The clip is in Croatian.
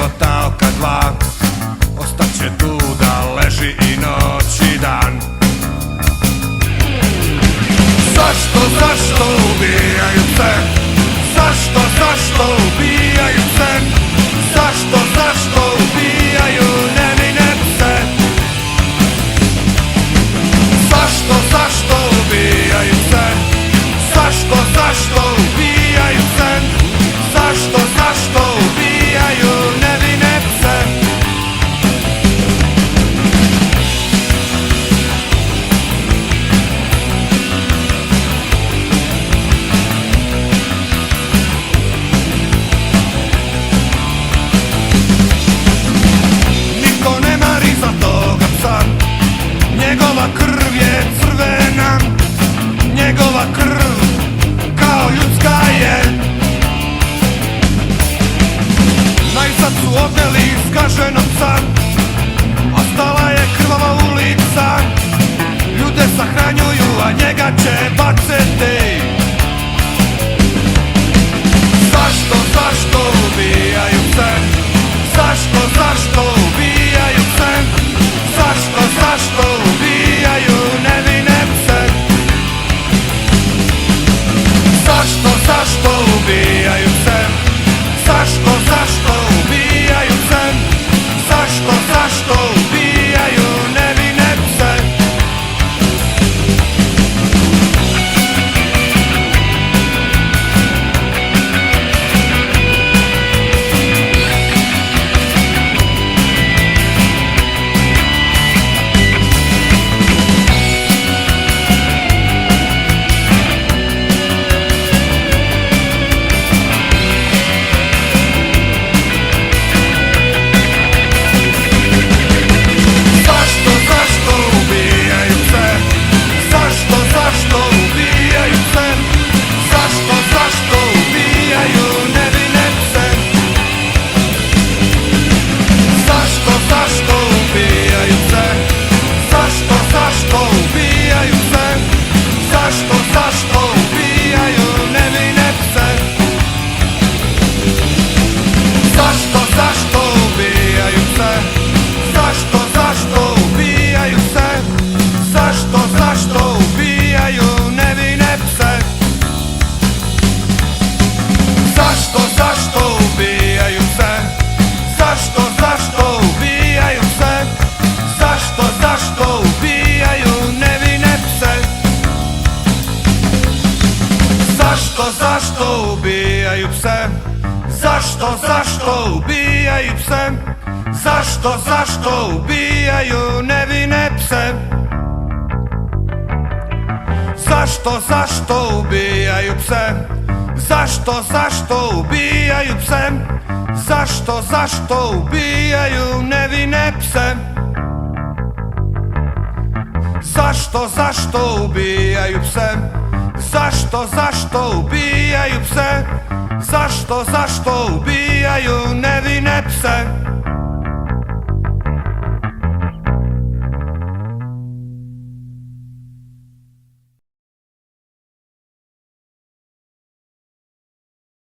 života oka dva, ostaće tu da leži i noć i dan. Zašto ubijaju se? Zašto ubijaju se? Zašto ubijaju nevine pse? Zašto ubijaju se? Zašto ubijaju se? Zašto ubijaju nevine pse? Niko ne mari za toga psa, njegova krv je crvena, njegova krv kao ljudska je. Najzad su odneli zgaženog psa, ostala je krvava ulica. Ljude sahranjuju, a njega će baciti. Zašto ubijaju se? Zašto ubijaju se? Zašto ubijaju nevine pse? Zašto ubijaju se? Zašto ubijaju se? Zašto ubijaju nevine pse? Zašto ubijaju pse? Zašto ubijaju pse? Zašto ubijaju nevine pse? Zašto ubijaju pse? Zašto ubijaju pse? Zašto ubijaju nevine pse? Zašto ubijaju pse? Zašto ubijaju pse? Zašto ubijaju